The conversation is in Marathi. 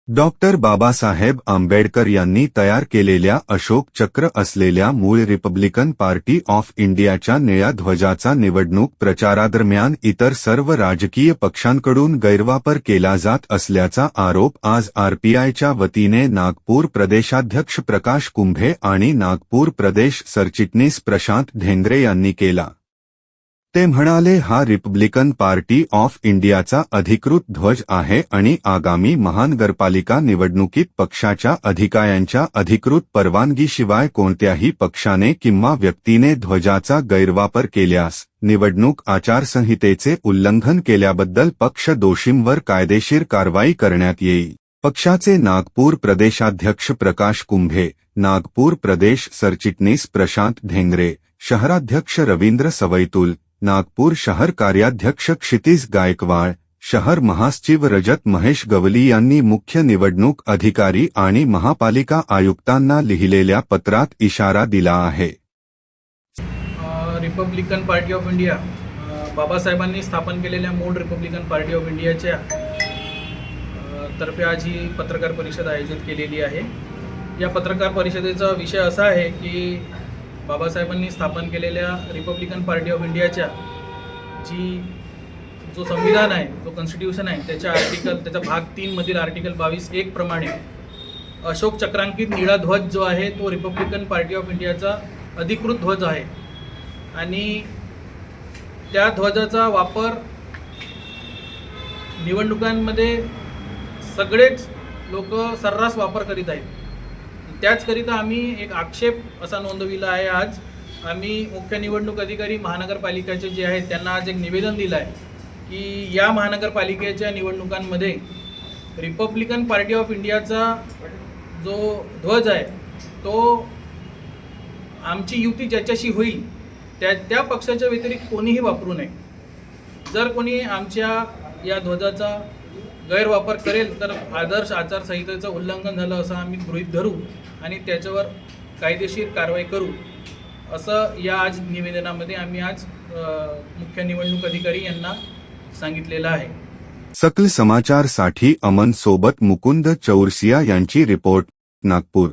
डॉक्टर बाबासाहेब आंबेडकर यांनी तयार केलेल्या अशोक चक्र असलेल्या मूळ रिपब्लिकन पार्टी ऑफ इंडियाच्या निळ्या ध्वजाचा निवडणूक प्रचारादरम्यान इतर सर्व राजकीय पक्षांकडून गैरवापर केला जात असल्याचा आरोप आज आरपीआयच्या वतीने नागपूर प्रदेशाध्यक्ष प्रकाश कुंभे आणि नागपूर प्रदेश सरचिटणीस प्रशांत ढेंगरे यांनी केला। ते म्हणाले, हा रिपब्लिकन पार्टी ऑफ इंडियाचा अधिकृत ध्वज आहे आणि आगामी महानगरपालिका निवडणुकीत पक्षाच्या अधिकाऱ्यांच्या अधिकृत परवानगीशिवाय कोणत्याही पक्षाने किंवा व्यक्तीने ध्वजाचा गैरवापर केल्यास निवडणूक आचारसंहितेचे उल्लंघन केल्याबद्दल पक्ष दोषींवर कायदेशीर कारवाई करण्यात येईल। पक्षाचे नागपूर प्रदेशाध्यक्ष प्रकाश कुंभे, नागपूर प्रदेश सरचिटणीस प्रशांत ढेंगरे, शहराध्यक्ष रवींद्र सवैतुल, नागपूर शहर कार्याध्यक्ष क्षितिज गायकवाड, शहर महासचिव रजत महेश गवली यांनी मुख्य निवडणूक अधिकारी आणि महापालिका आयुक्तांना लिहिलेल्या पत्रात इशारा दिला आहे। रिपब्लिकन पार्टी ऑफ इंडिया बाबासाहेबांनी स्थापन केलेल्या मूळ रिपब्लिकन पार्टी ऑफ इंडियाच्या तर्फे आज ही पत्रकार परिषद आयोजित केलेली आहे। या पत्रकार परिषदेचा विषय असा आहे की बाबासाहेबांनी स्थापन केलेल्या रिपब्लिकन पार्टी ऑफ इंडियाच्या जो संविधान आहे, जो कॉन्स्टिट्यूशन आहे, त्याचा भाग 3 मधील आर्टिकल 22(1) प्रमाणे अशोक चक्रांकित निळा ध्वज जो आहे तो रिपब्लिकन पार्टी ऑफ इंडियाचा अधिकृत ध्वज आहे आणि त्या ध्वजाचा वापर निवडणुकांमध्ये सगळेच लोक सर्रास वापर करीत आहेत। त्याचकरिता आम्ही एक आक्षेप असा नोंदविला आहे। आज आम्ही मुख्य निवडणूक अधिकारी महानगरपालिकेचे जे आहेत त्यांना आज एक निवेदन दिलं आहे की या महानगरपालिकेच्या निवडणुकांमध्ये रिपब्लिकन पार्टी ऑफ इंडियाचा जो ध्वज आहे तो आमची युती ज्याच्याशी होईल त्या पक्षाच्या व्यतिरिक्त कोणीही वापरू नये। जर कोणी आमच्या या ध्वजाचा गैरवापर करेल तर आदर्श आचारसंहितेचं उल्लंघन झालं असं आम्ही गृहीत धरू आणि त्याच्यावर कायदेशीर कारवाई करू, असं या आज निवेदनामध्ये आम्ही आज मुख्य निवडणूक अधिकारी यांना सांगितलेलं आहे। सकल समाचार साठी अमन सोबत मुकुंद चौरसिया यांची रिपोर्ट, नागपूर।